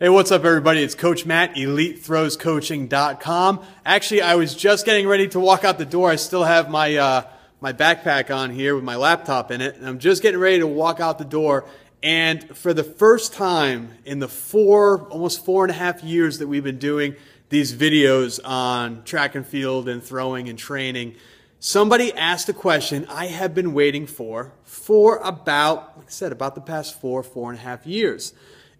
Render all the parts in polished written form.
Hey, what's up everybody? It's Coach Matt, EliteThrowsCoaching.com. Actually, I was just getting ready to walk out the door. I still have my my backpack on here with my laptop in it, and I'm just getting ready to walk out the door. And for the first time in the almost 4.5 years that we've been doing these videos on track and field and throwing and training, somebody asked a question I have been waiting for about, like I said, about the past 4.5 years.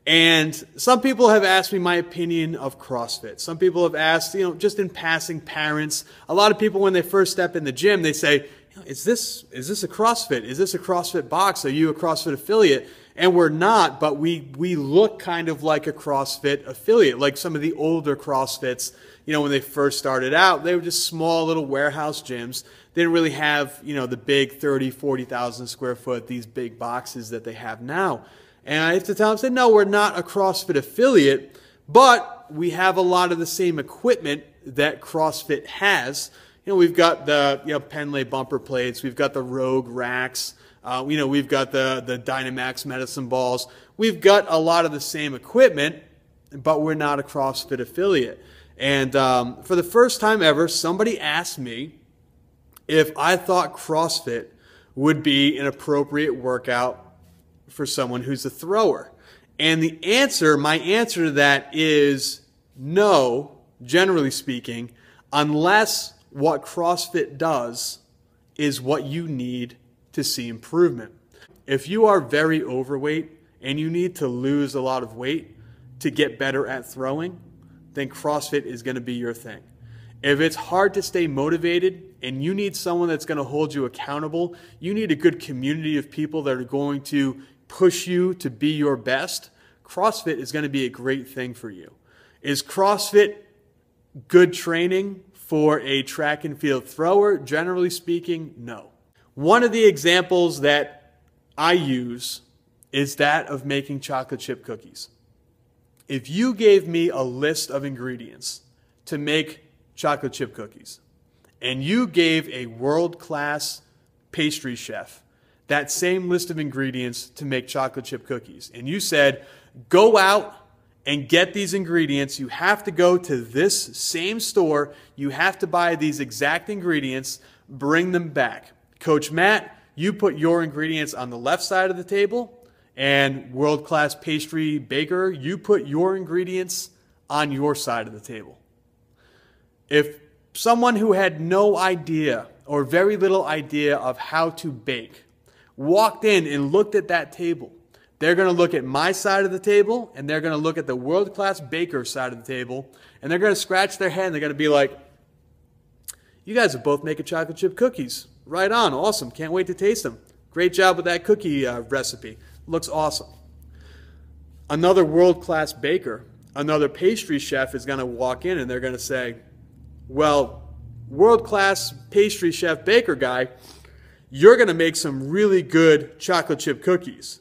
And some people have asked me my opinion of CrossFit. Some people have asked, just in passing, parents. A lot of people, when they first step in the gym, they say, is this a CrossFit? Is this a CrossFit box? Are you a CrossFit affiliate? And we're not, but we look kind of like a CrossFit affiliate, like some of the older CrossFits. When they first started out, they were just small little warehouse gyms. They didn't really have, the big 30, 40,000 square foot, these big boxes that they have now. And I have to tell them, no, we're not a CrossFit affiliate, but we have a lot of the same equipment that CrossFit has. We've got the Penlay bumper plates, we've got the Rogue racks, we've got the Dynamax medicine balls. We've got a lot of the same equipment, but we're not a CrossFit affiliate. And for the first time ever, somebody asked me if I thought CrossFit would be an appropriate workout for someone who's a thrower. And my answer to that is no, generally speaking, unless what CrossFit does is what you need to see improvement. If you are very overweight and you need to lose a lot of weight to get better at throwing, then CrossFit is going to be your thing. If it's hard to stay motivated and you need someone that's going to hold you accountable, you need a good community of people that are going to push you to be your best, CrossFit is going to be a great thing for you. Is CrossFit good training for a track and field thrower? Generally speaking, no. One of the examples that I use is that of making chocolate chip cookies. If you gave me a list of ingredients to make chocolate chip cookies, and you gave a world-class pastry chef that same list of ingredients to make chocolate chip cookies, and you said, go out and get these ingredients, you have to go to this same store, you have to buy these exact ingredients, bring them back. Coach Matt, you put your ingredients on the left side of the table, and world-class pastry baker, you put your ingredients on your side of the table. If someone who had no idea or very little idea of how to bake walked in and looked at that table, they're going to look at my side of the table and they're going to look at the world-class baker side of the table, and they're going to scratch their head and they're going to be like, you guys are both making chocolate chip cookies. Right on. Awesome. Can't wait to taste them. Great job with that cookie recipe. Looks awesome. Another world-class baker, another pastry chef is going to walk in and they're going to say, well, world-class pastry chef baker guy, you're going to make some really good chocolate chip cookies.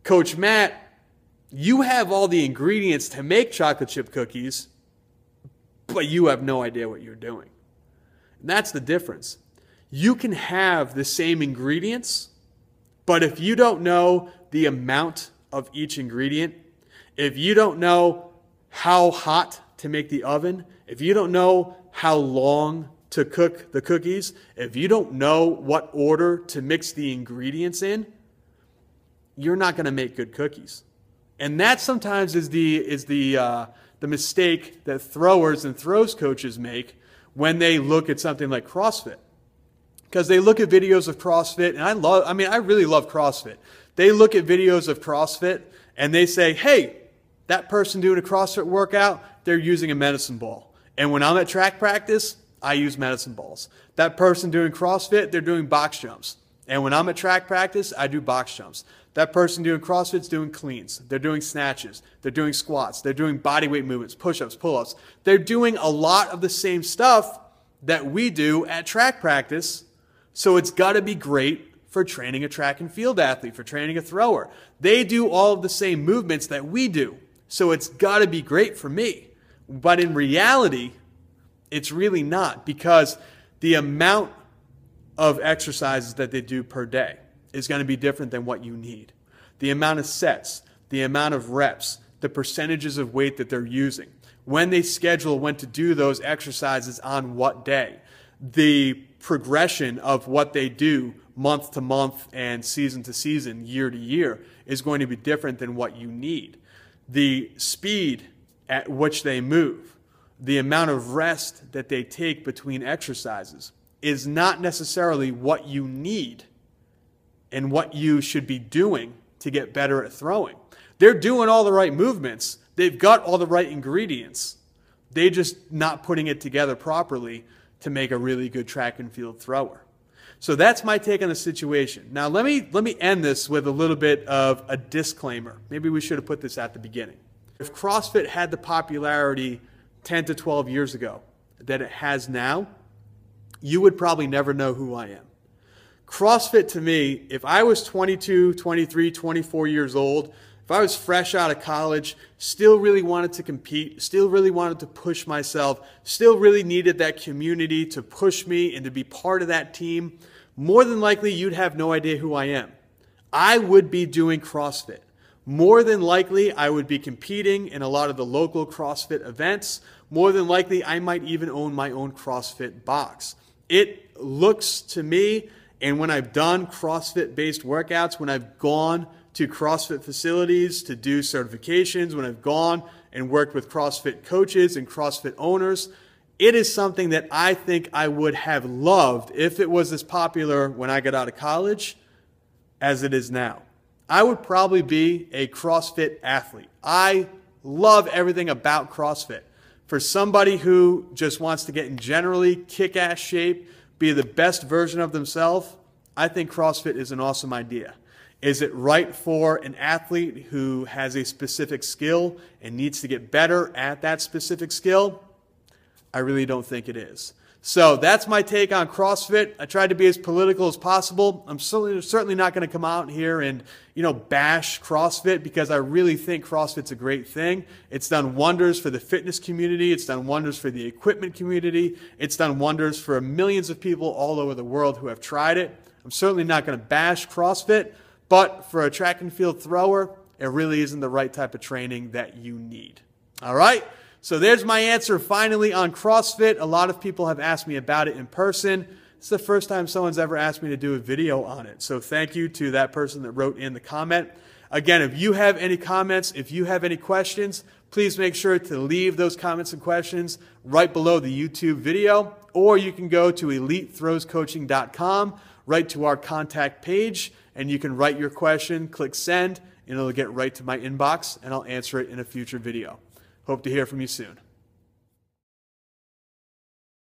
Coach Matt, you have all the ingredients to make chocolate chip cookies, but you have no idea what you're doing. And that's the difference. You can have the same ingredients, but if you don't know the amount of each ingredient, if you don't know how hot to make the oven, if you don't know how long to cook the cookies, if you don't know what order to mix the ingredients in, you're not going to make good cookies. And that sometimes is the mistake that throwers and throws coaches make when they look at something like CrossFit. Because they look at videos of CrossFit, and I really love CrossFit. They look at videos of CrossFit and they say, hey, that person doing a CrossFit workout, they're using a medicine ball. And when I'm at track practice, I use medicine balls. That person doing CrossFit, they're doing box jumps. And when I'm at track practice, I do box jumps. That person doing CrossFit's doing cleans. They're doing snatches. They're doing squats. They're doing bodyweight movements, push-ups, pull-ups. They're doing a lot of the same stuff that we do at track practice. So it's got to be great for training a track and field athlete, for training a thrower. They do all of the same movements that we do. So it's got to be great for me. But in reality, it's really not, because the amount of exercises that they do per day is going to be different than what you need. The amount of sets, the amount of reps, the percentages of weight that they're using, when they schedule when to do those exercises on what day, the progression of what they do month to month and season to season, year to year, is going to be different than what you need. The speed at which they move, the amount of rest that they take between exercises is not necessarily what you need and what you should be doing to get better at throwing. They're doing all the right movements. They've got all the right ingredients. They're just not putting it together properly to make a really good track and field thrower. So that's my take on the situation. Now let me end this with a little bit of a disclaimer. Maybe we should have put this at the beginning. If CrossFit had the popularity 10 to 12 years ago that it has now, you would probably never know who I am. CrossFit to me, if I was 22, 23, 24 years old, if I was fresh out of college, still really wanted to compete, still really wanted to push myself, still really needed that community to push me and to be part of that team, more than likely you'd have no idea who I am. I would be doing CrossFit. More than likely, I would be competing in a lot of the local CrossFit events. More than likely, I might even own my own CrossFit box. It looks to me, and when I've done CrossFit-based workouts, when I've gone to CrossFit facilities to do certifications, when I've gone and worked with CrossFit coaches and CrossFit owners, it is something that I think I would have loved if it was as popular when I got out of college as it is now. I would probably be a CrossFit athlete. I love everything about CrossFit. For somebody who just wants to get in generally kick-ass shape, be the best version of themselves, I think CrossFit is an awesome idea. Is it right for an athlete who has a specific skill and needs to get better at that specific skill? I really don't think it is. So that's my take on CrossFit. I tried to be as political as possible. I'm certainly not going to come out here and, bash CrossFit, because I really think CrossFit's a great thing. It's done wonders for the fitness community. It's done wonders for the equipment community. It's done wonders for millions of people all over the world who have tried it. I'm certainly not going to bash CrossFit, but for a track and field thrower, it really isn't the right type of training that you need. All right? So there's my answer finally on CrossFit. A lot of people have asked me about it in person. It's the first time someone's ever asked me to do a video on it. So thank you to that person that wrote in the comment. Again, if you have any comments, if you have any questions, please make sure to leave those comments and questions right below the YouTube video, or you can go to elitethrowscoaching.com, right to our contact page, and you can write your question, click send, and it'll get right to my inbox, and I'll answer it in a future video. Hope to hear from you soon.